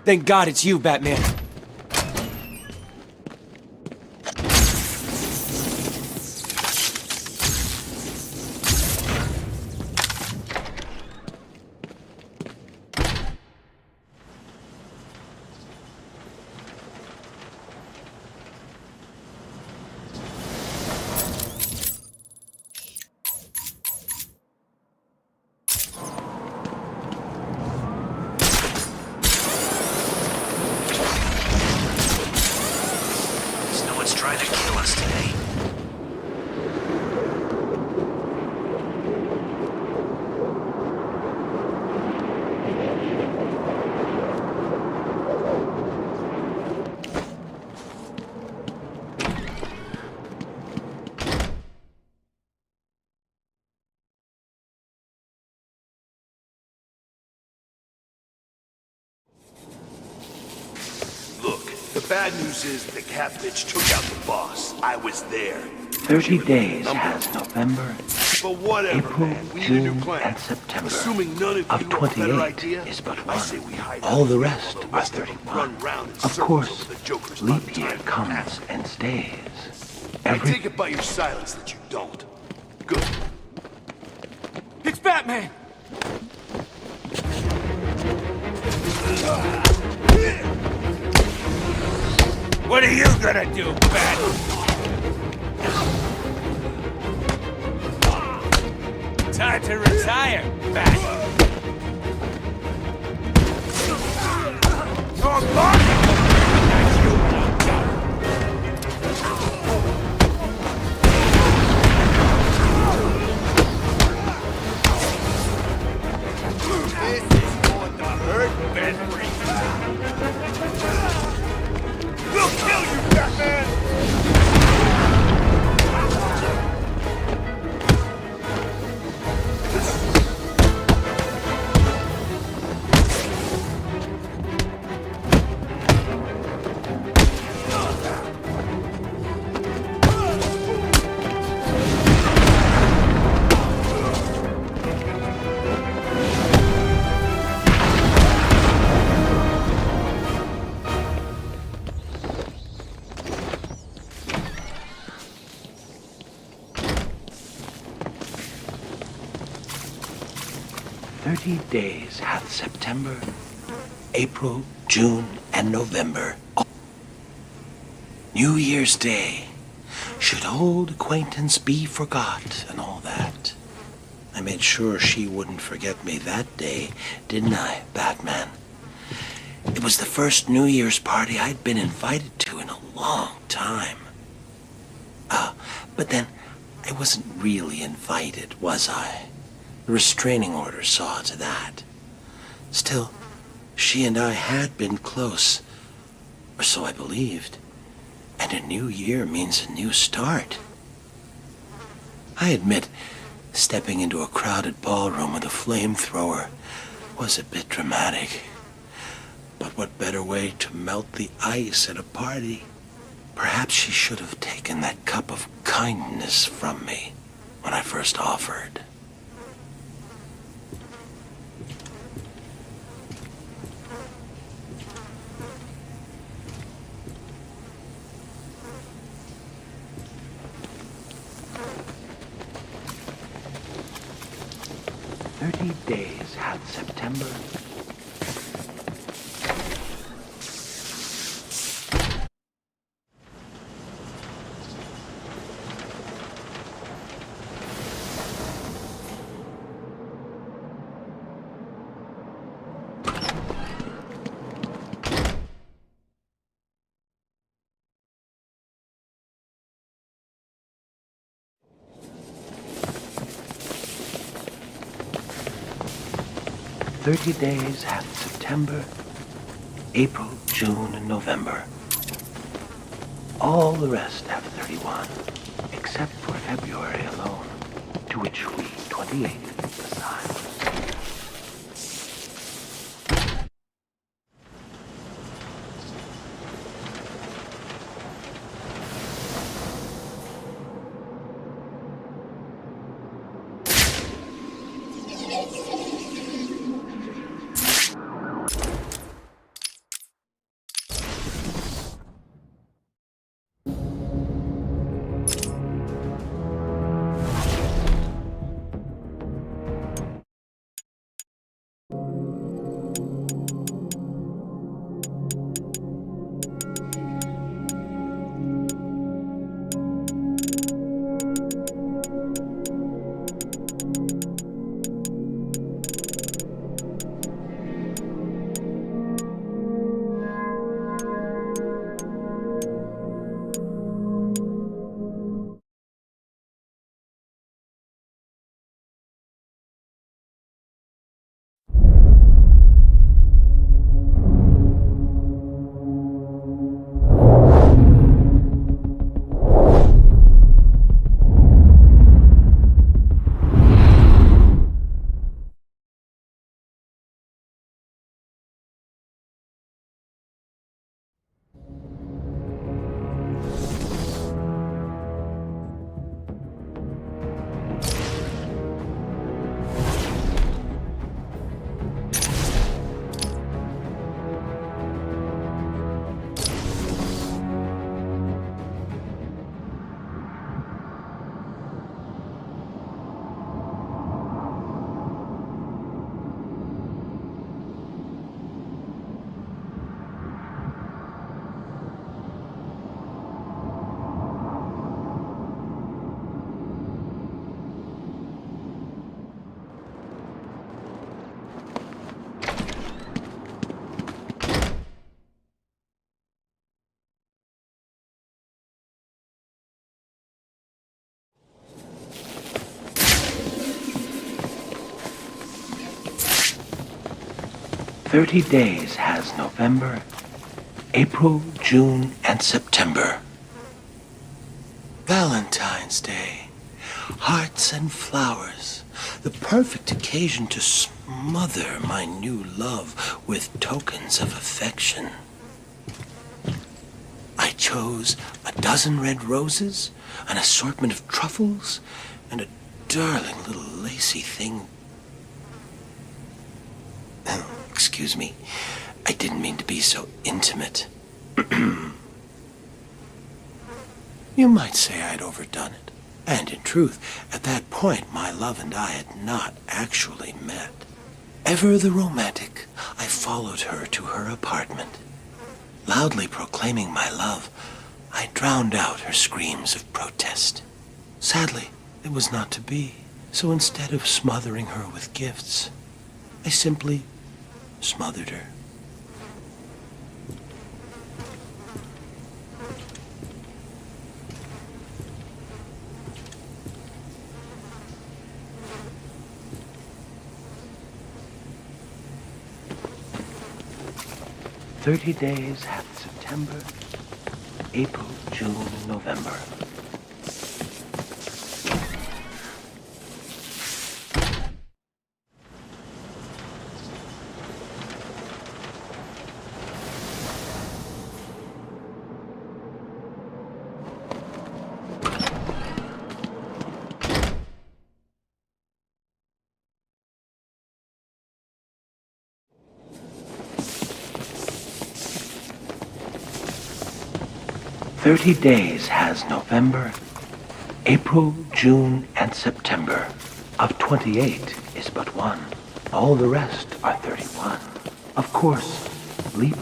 Thank God it's you, Batman. Trying to kill us today. The bad news is the cat bitch took out the boss. I was there. 30 days has November, But whatever, April, man. We need a new June, plan. and September Assuming none of you of have a better 28 idea, is but I one. say we hide All out the here rest while the are rest of them 31. run round in Of circles course, over the Joker's leap year time. comes and stays. I take it by your silence that you don't. Good. It's Batman! What are you gonna do, Bat? Time to retire, Bat. You're barking! Not you, This is going to hurt, Ben We'll kill you, Batman! Days hath September, April, June, and November. New Year's Day. Should old acquaintance be forgot and all that. I made sure she wouldn't forget me that day, didn't I, Batman? It was the first New Year's party I'd been invited to in a long time. But then I wasn't really invited, was I? The restraining order saw to that. Still, she and I had been close, or so I believed. And a new year means a new start. I admit, stepping into a crowded ballroom with a flamethrower was a bit dramatic. But what better way to melt the ice at a party? Perhaps she should have taken that cup of kindness from me when I first offered. Days hath September. "30 days hath September, April, June, and November. All the rest have 31, except for February alone, to which we 28 assign." 30 days has November, April, June, and September. Valentine's Day. Hearts and flowers. The perfect occasion to smother my new love with tokens of affection. I chose a dozen red roses, an assortment of truffles, and a darling little lacy thing. Excuse me, I didn't mean to be so intimate. You might say I'd overdone it. And in truth, at that point, my love and I had not actually met. Ever the romantic, I followed her to her apartment. Loudly proclaiming my love, I drowned out her screams of protest. Sadly, it was not to be. So instead of smothering her with gifts, I simply smothered her. "30 days hath September, April, June, and November. "30 days has November, April, June, and September. Of 28 is but one. All the rest are 31. Of course, leap.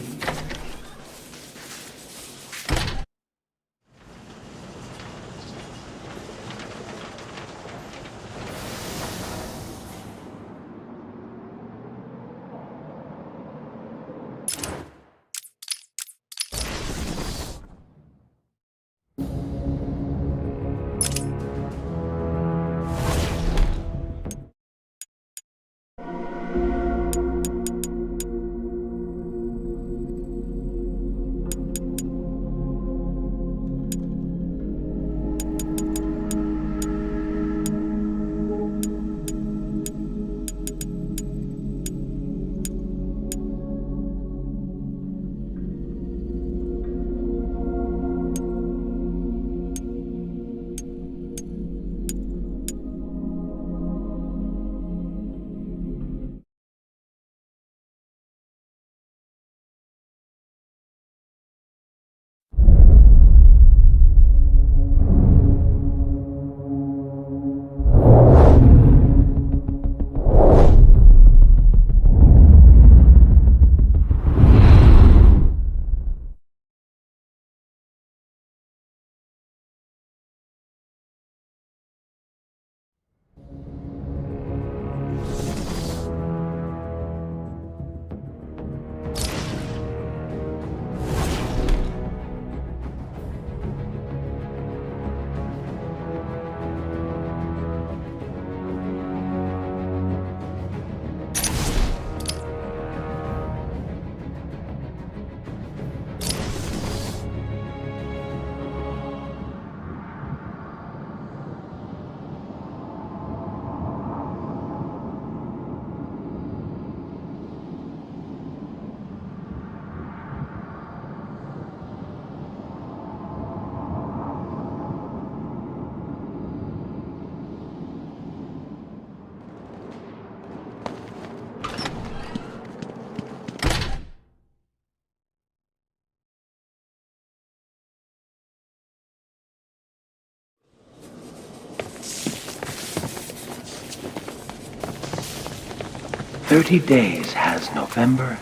"30 days has November,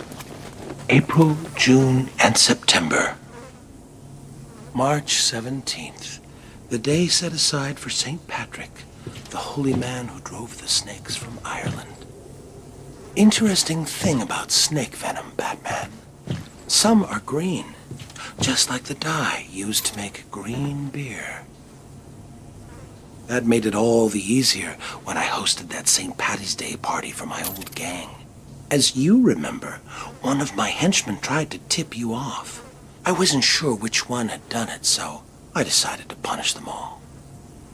April, June, and September. March 17th, the day set aside for St. Patrick, the holy man who drove the snakes from Ireland. Interesting thing about snake venom, Batman. Some are green, just like the dye used to make green beer. That made it all the easier when I hosted that St. Patty's Day party for my old gang. As you remember, one of my henchmen tried to tip you off. I wasn't sure which one had done it, so I decided to punish them all.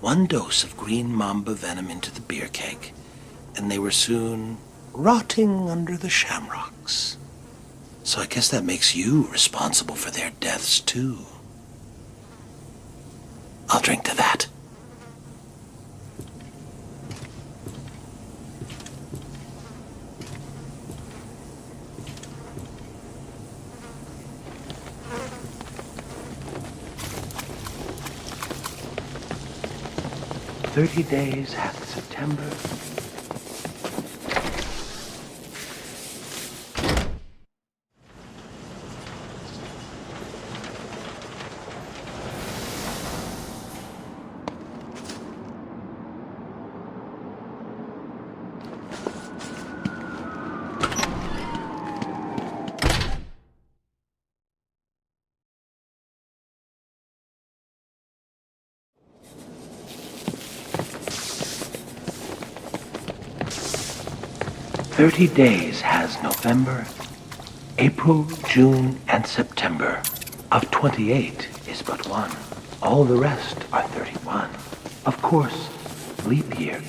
1 dose of green mamba venom into the beer keg, and they were soon rotting under the shamrocks. So I guess that makes you responsible for their deaths, too. I'll drink to that. "30 days hath September." "30 days has November, April, June, and September. Of 28 is but one. All the rest are 31. Of course, leap year."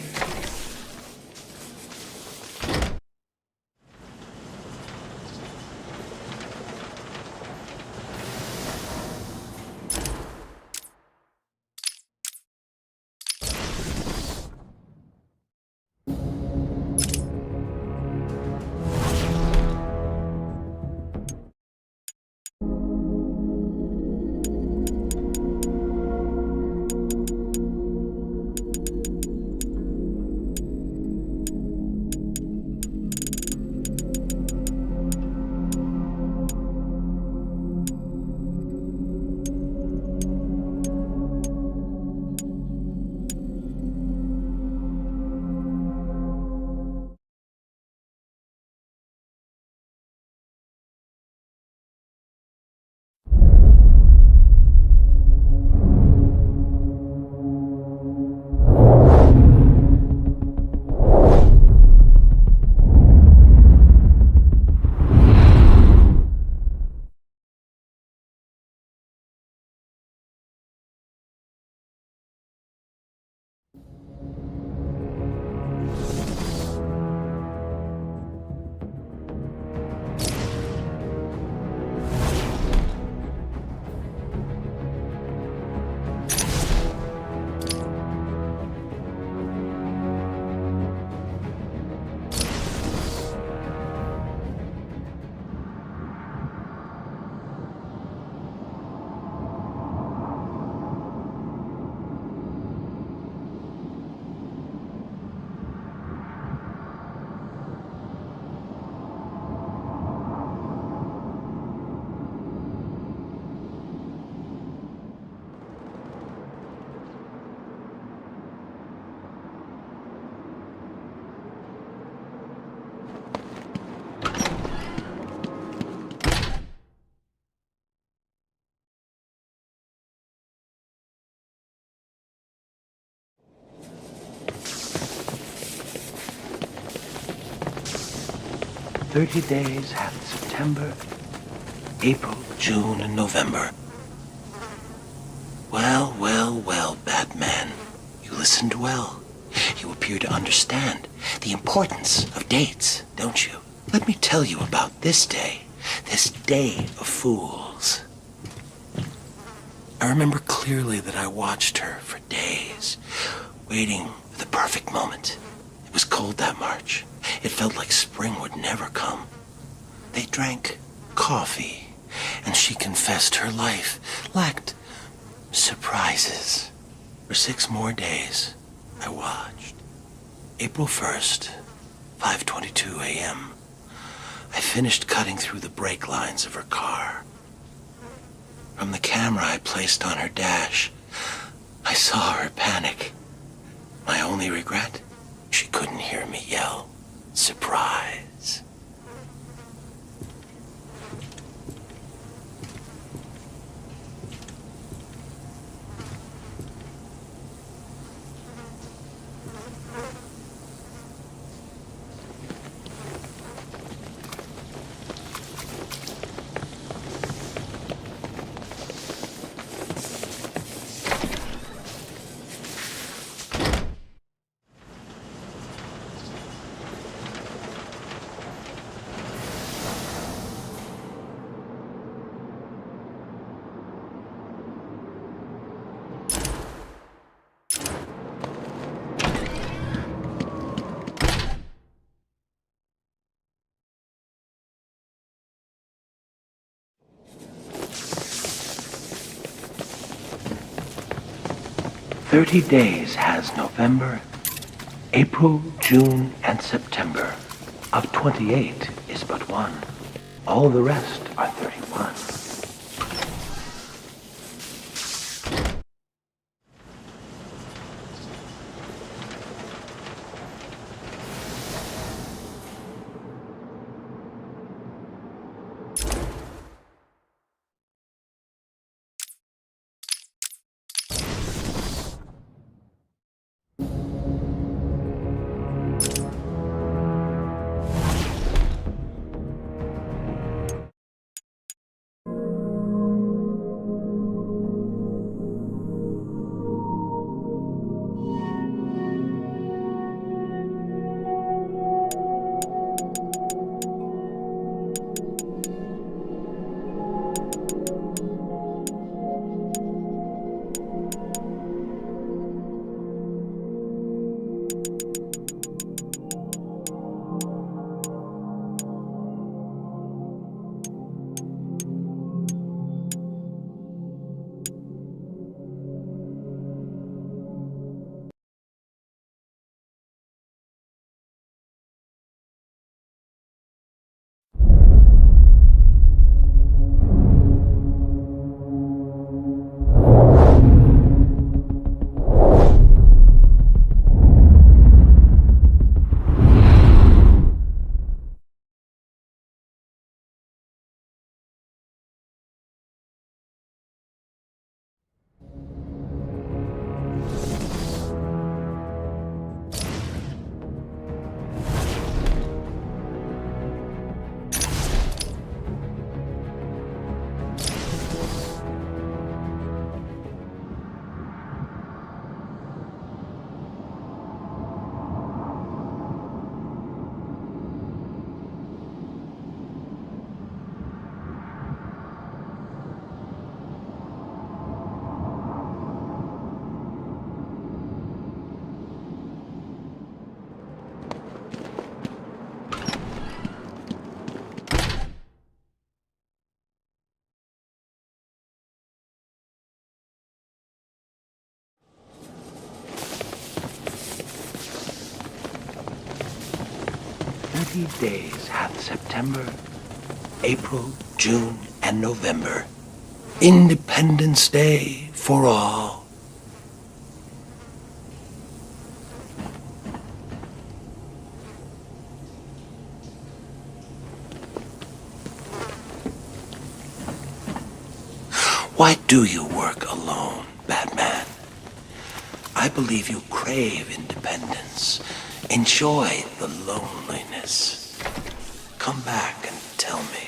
"30 days hath September, April, June, and November." Well, well, well, Batman. You listened well. You appear to understand the importance of dates, don't you? Let me tell you about this day of fools. I remember clearly that I watched her for days, waiting for the perfect moment. It was cold that March. It felt like spring would never come. They drank coffee, and she confessed her life lacked surprises. For 6 more days, I watched. April 1st, 5:22 a.m. I finished cutting through the brake lines of her car. From the camera I placed on her dash, I saw her panic. My only regret? She couldn't hear me yell, "Surprise!" 30 days has November, April, June, and September. Of 28 is but one. All the rest are 31. Days hath September, April, June, and November. Independence Day for all. Why do you work alone, Batman? I believe you crave independence. Enjoy the loneliness. Come back and tell me.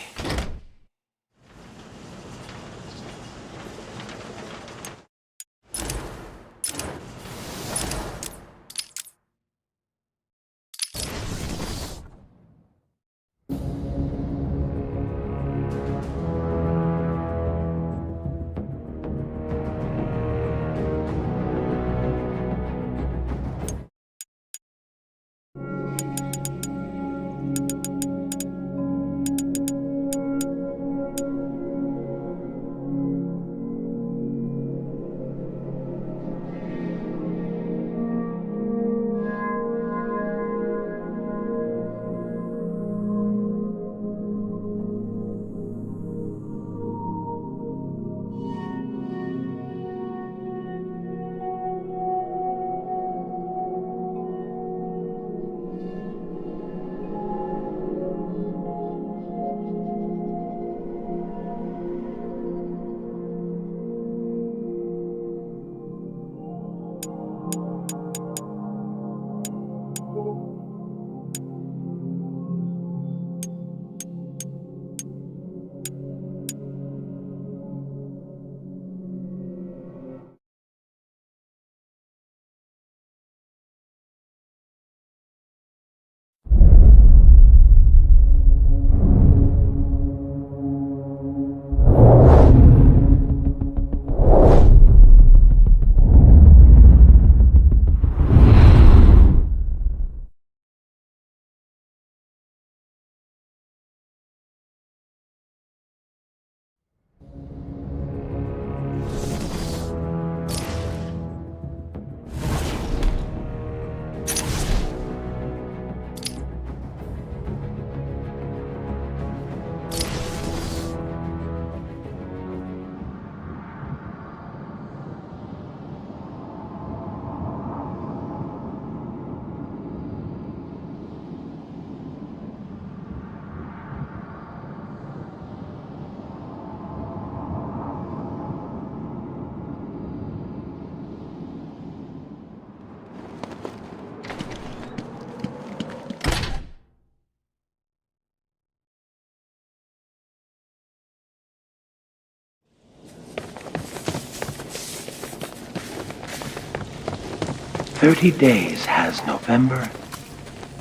30 days has November,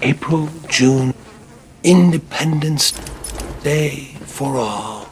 April, June, Independence Day for all.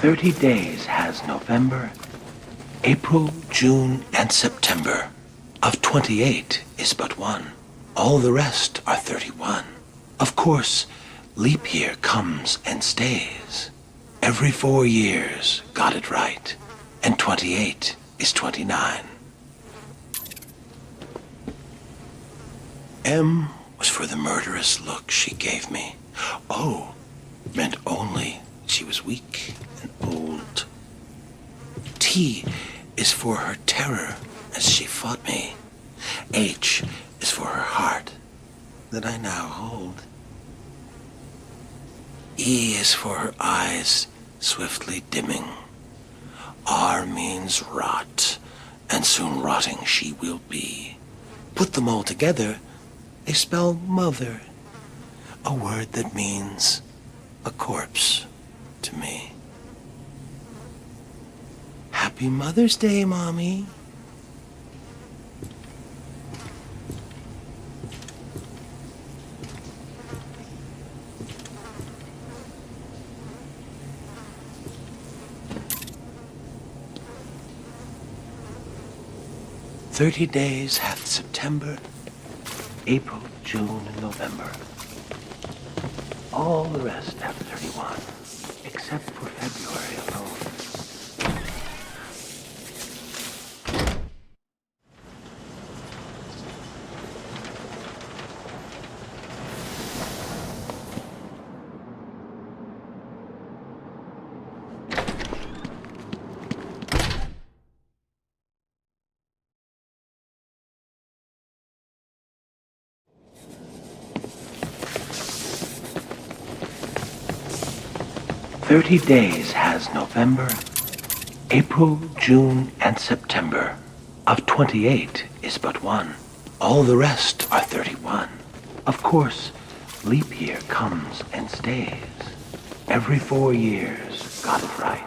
"30 days has November, April, June, and September. Of 28 is but one. All the rest are 31. Of course, leap year comes and stays. Every 4 years got it right, and 28 is 29. M was for the murderous look she gave me. O meant only she was weak and old. T is for her terror as she fought me. H is for her heart that I now hold. E is for her eyes swiftly dimming. R means rot, and soon rotting she will be. Put them all together, they spell mother, a word that means a corpse to me. Happy Mother's Day, Mommy. 30 days hath September, April, June, and November. All the rest have 31, except for February alone. 30 days has November, April, June, and September. Of 28 is but one. All the rest are 31. Of course, leap year comes and stays. Every 4 years, got it right.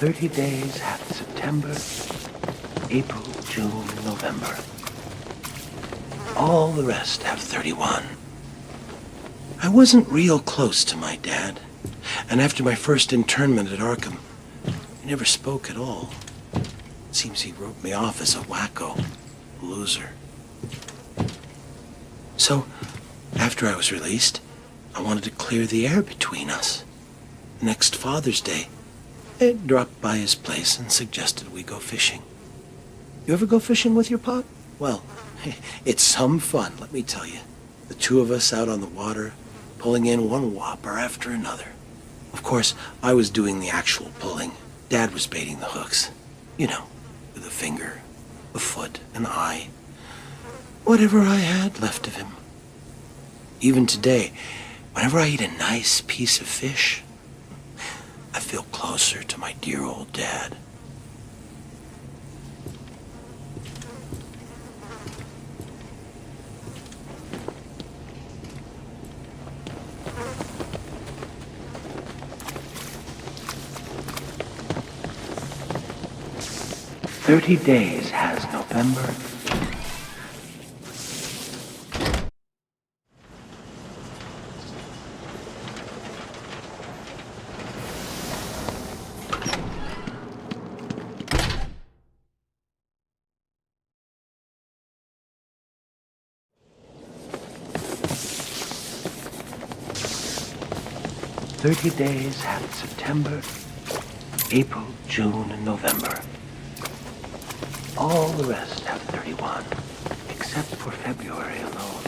"30 days hath September, April, June, and November. All the rest have 31. I wasn't real close to my dad, and after my first internment at Arkham, he never spoke at all. It seems he wrote me off as a wacko, loser. So, after I was released, I wanted to clear the air between us. Next Father's Day, I dropped by his place and suggested we go fishing. You ever go fishing with your pop? Well, it's some fun, let me tell you. The two of us out on the water, pulling in one whopper after another. Of course, I was doing the actual pulling. Dad was baiting the hooks. You know, with a finger, a foot, an eye. Whatever I had left of him. Even today, whenever I eat a nice piece of fish, I feel closer to my dear old dad. "30 days has November, "30 days hath September, April, June, and November. All the rest have 31, except for February alone.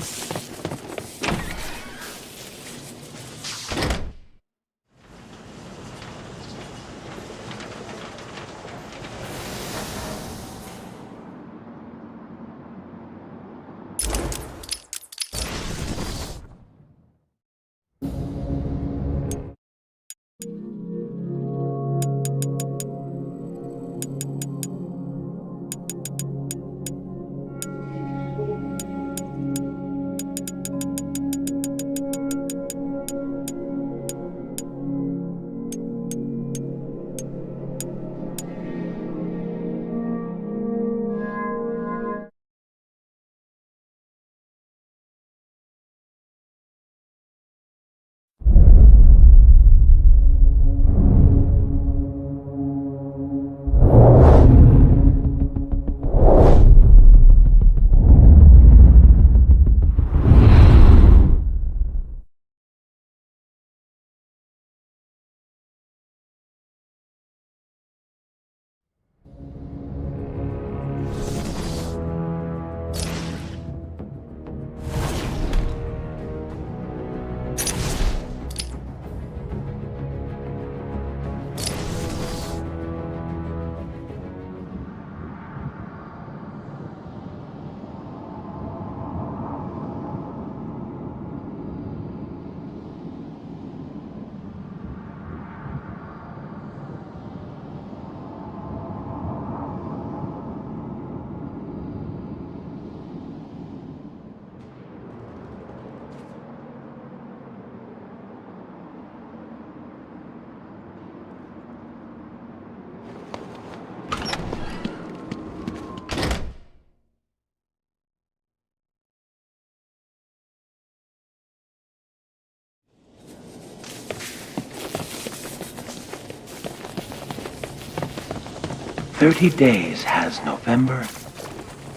"30 days has November,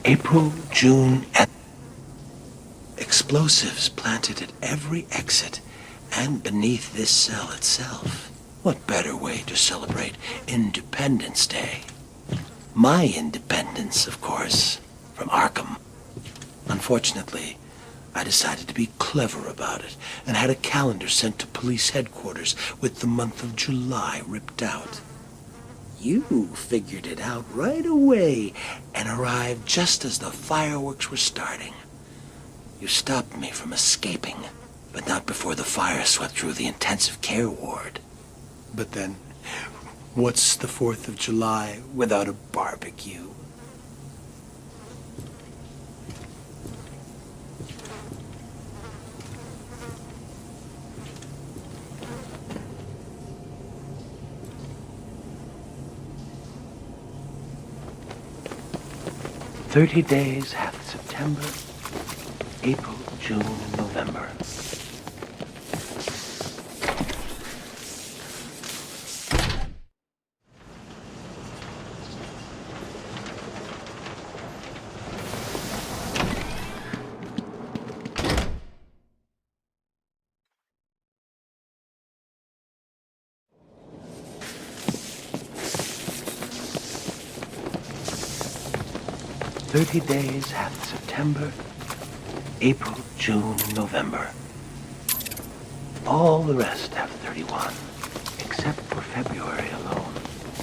April, June, and explosives planted at every exit and beneath this cell itself. What better way to celebrate Independence Day? My independence, of course, from Arkham. Unfortunately, I decided to be clever about it and had a calendar sent to police headquarters with the month of July ripped out. You figured it out right away and arrived just as the fireworks were starting. You stopped me from escaping, but not before the fire swept through the intensive care ward. But then, what's the 4th of July without a barbecue? "30 days hath September, April, June, and November. "30 days hath September, April, June, and November. All the rest have 31, except for February alone,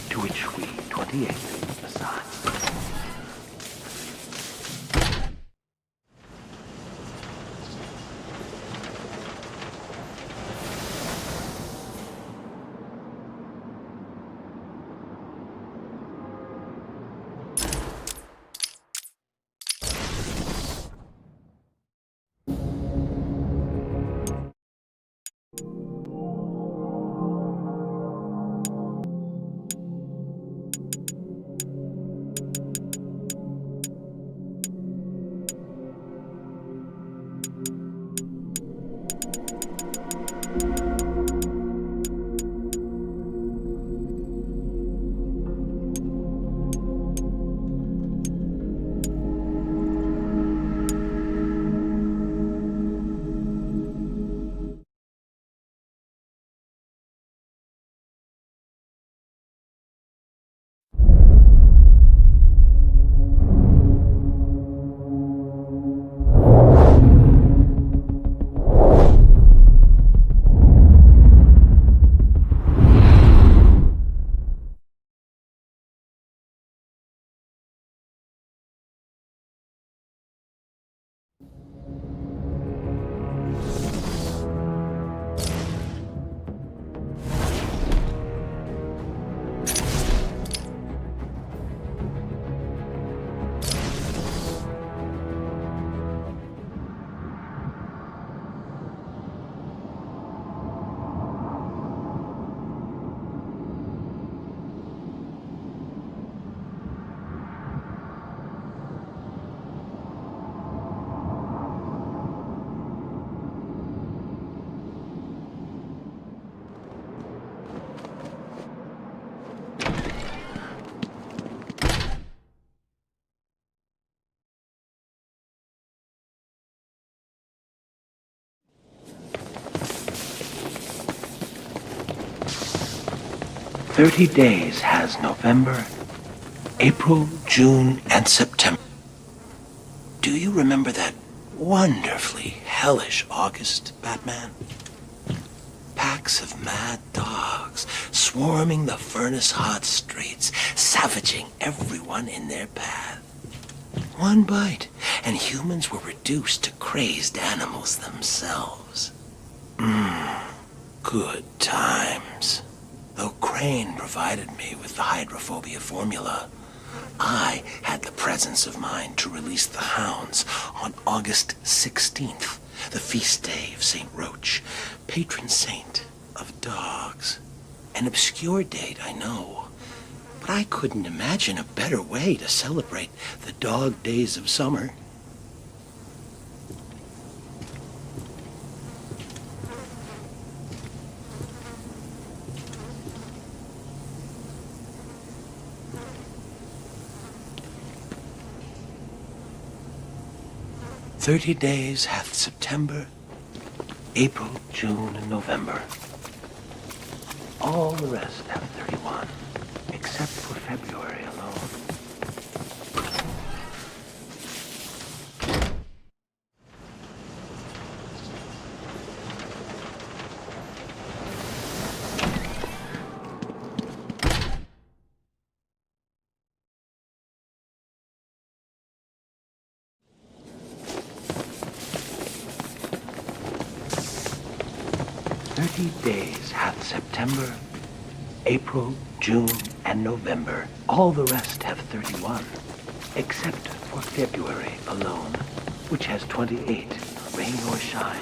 to which we 28 assign." 30 days has November, April, June, and September. Do you remember that wonderfully hellish August, Batman? Packs of mad dogs swarming the furnace-hot streets, savaging everyone in their path. One bite, and humans were reduced to crazed animals themselves. Good times. Though Crane provided me with the hydrophobia formula, I had the presence of mind to release the hounds on August 16th, the feast day of St. Roach, patron saint of dogs. An obscure date, I know, but I couldn't imagine a better way to celebrate the dog days of summer. "30 days hath September, April, June, and November. All the rest have 31, except for February alone." Days hath September, April, June, and November. All the rest have 31, except for February alone, which has 28, rain or shine.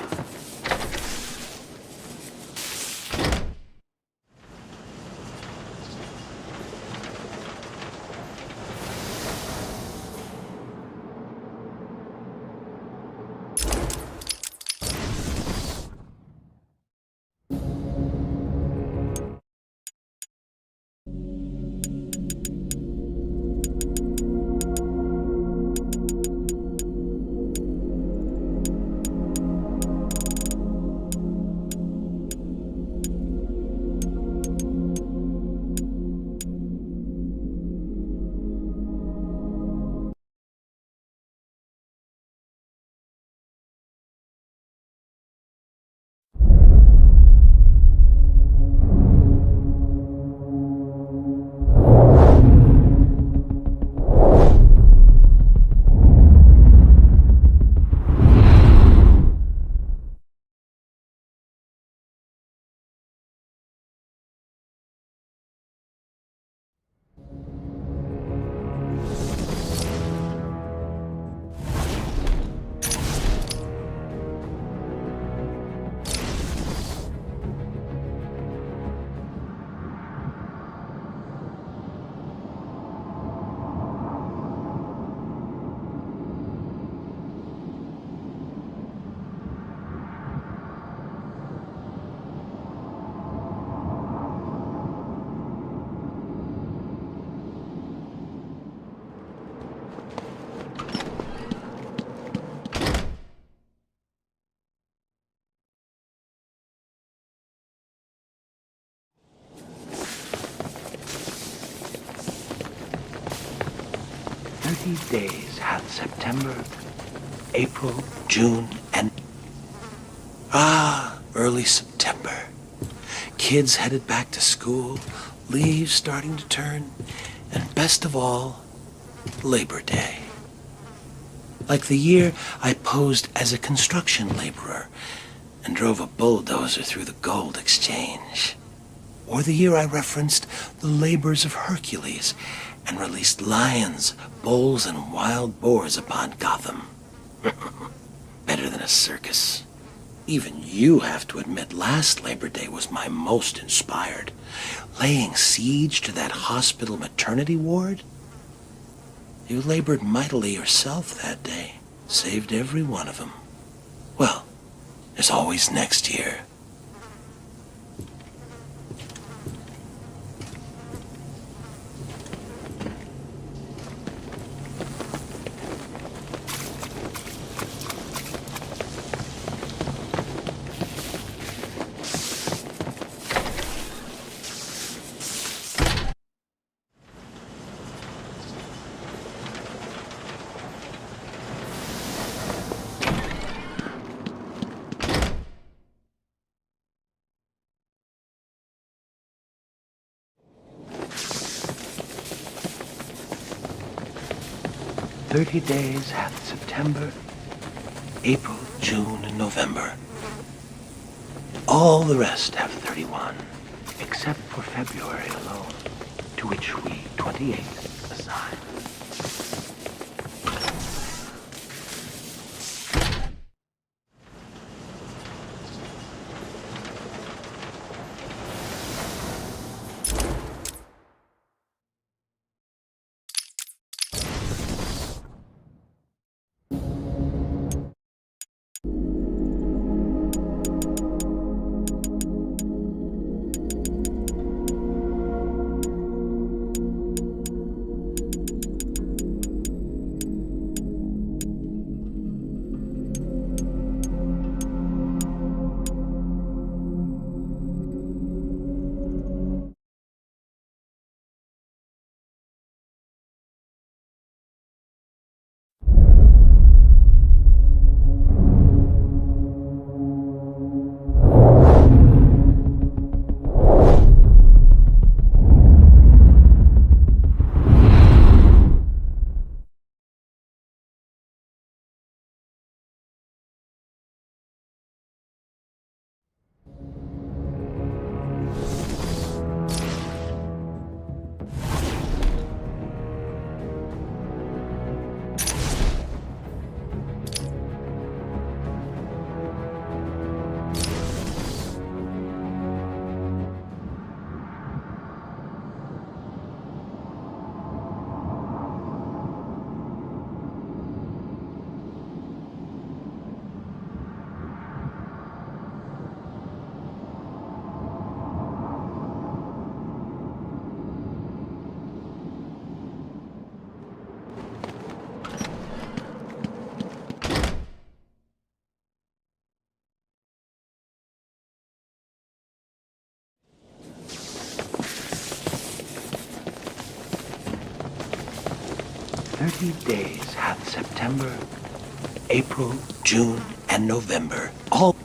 Days hath September, April, June, and... early September. Kids headed back to school, leaves starting to turn, and best of all, Labor Day. Like the year I posed as a construction laborer and drove a bulldozer through the gold exchange. Or the year I referenced the labors of Hercules and released lions, bulls, and wild boars upon Gotham. Better than a circus. Even you have to admit last Labor Day was my most inspired. Laying siege to that hospital maternity ward? You labored mightily yourself that day. Saved every one of them. Well, there's always next year. 30 days hath September, April, June, and November. All the rest have 31, except for February alone, to which we 28 assign. Days hath September, April, June, and November. All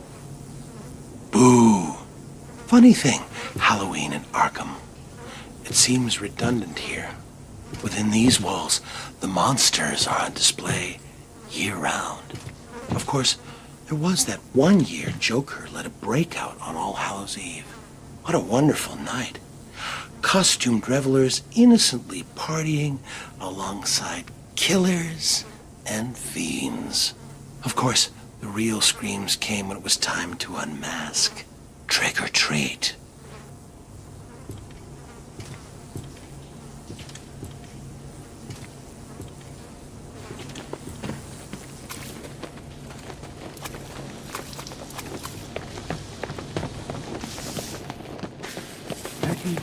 boo. Funny thing, Halloween in Arkham. It seems redundant here. Within these walls, the monsters are on display year-round. Of course, there was that one year Joker led a breakout on All Hallows Eve. What a wonderful night. Costumed revelers innocently partying alongside killers and fiends. Of course, the real screams came when it was time to unmask. Trick or treat.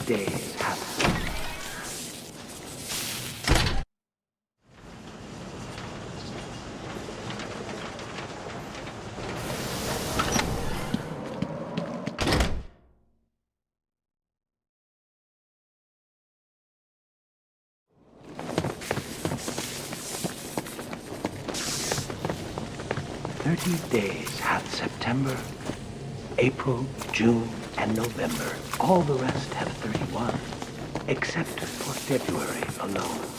Days have 30 days hath September, April, June, and November. All the rest have 31, except for February alone.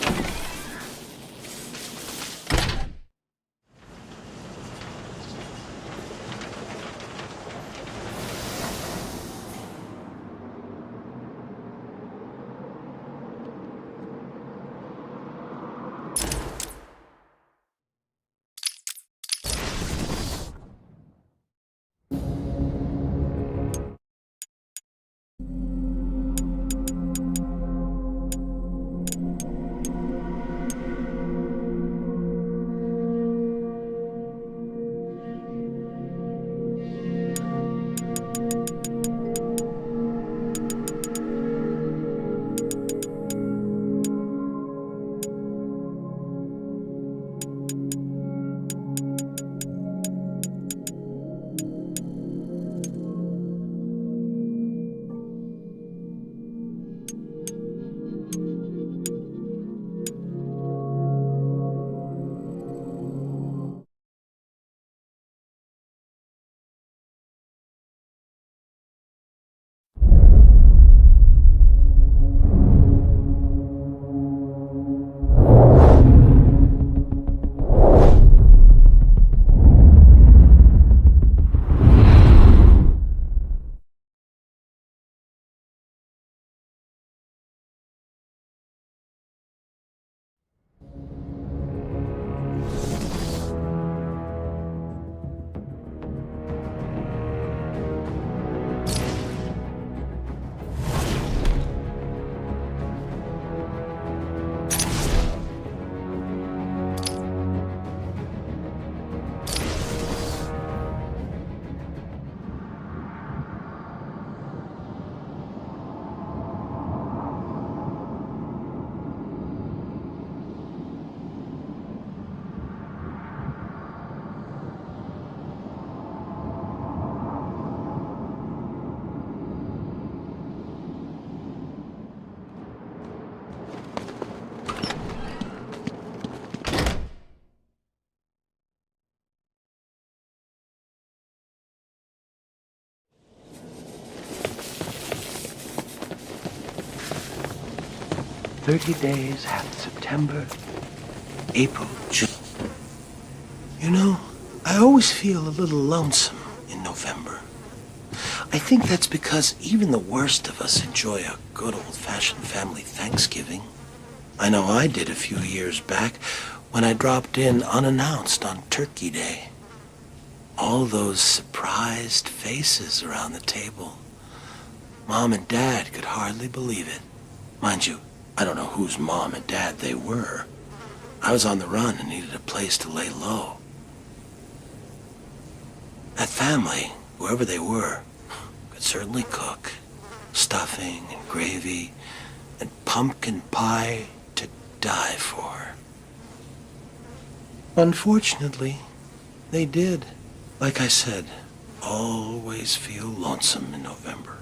30 days hath September, April, June. You know, I always feel a little lonesome in November. I think that's because even the worst of us enjoy a good old-fashioned family Thanksgiving. I know I did a few years back when I dropped in unannounced on Turkey Day. All those surprised faces around the table. Mom and Dad could hardly believe it. Mind you, I don't know whose mom and dad they were. I was on the run and needed a place to lay low. That family, whoever they were, could certainly cook. Stuffing and gravy and pumpkin pie to die for. Unfortunately, they did. Like I said, always feel lonesome in November.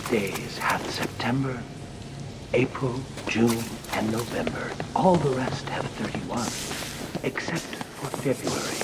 Days hath September, April, June, and November. All the rest have 31, except for February.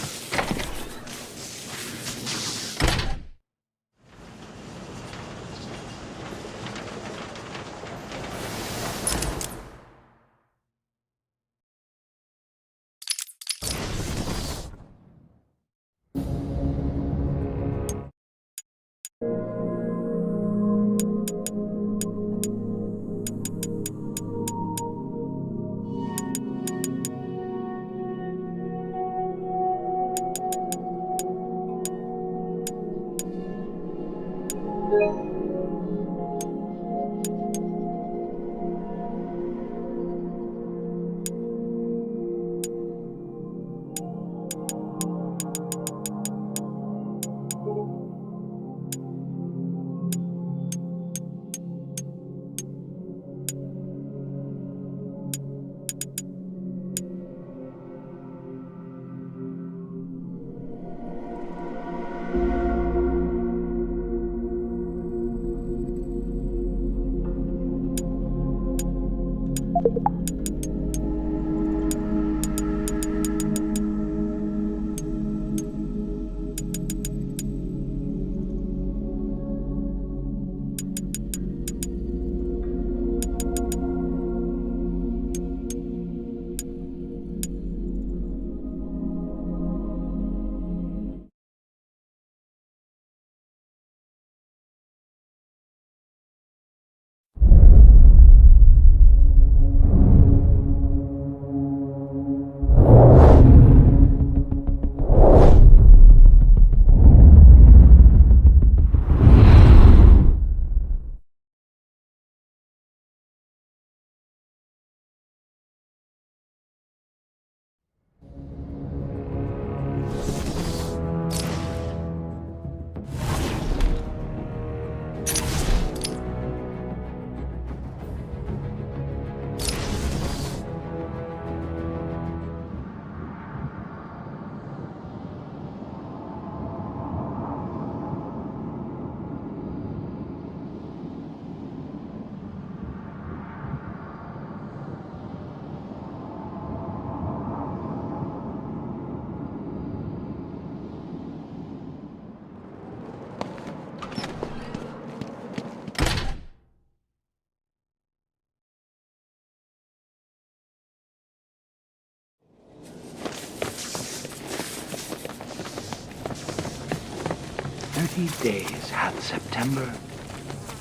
Days hath September,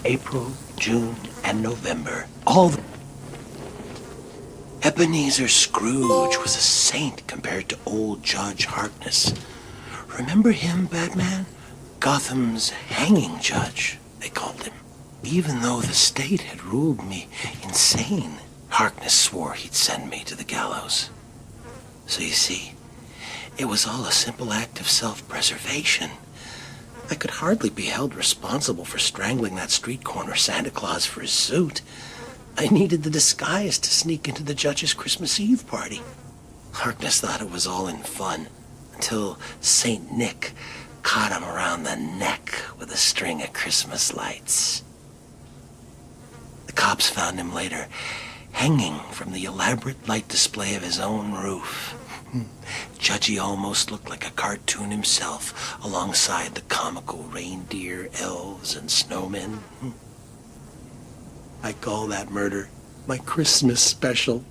April, June, and November. Ebenezer Scrooge was a saint compared to old Judge Harkness. Remember him, Batman? Gotham's hanging judge, they called him. Even though the state had ruled me insane, Harkness swore he'd send me to the gallows. So you see, It was all a simple act of self-preservation. I could hardly be held responsible for strangling that street corner Santa Claus for his suit. I needed the disguise to sneak into the judge's Christmas Eve party. Harkness thought it was all in fun, until Saint Nick caught him around the neck with a string of Christmas lights. The cops found him later, hanging from the elaborate light display of his own roof. Judgy almost looked like a cartoon himself, alongside the comical reindeer, elves, and snowmen. I call that murder my Christmas special.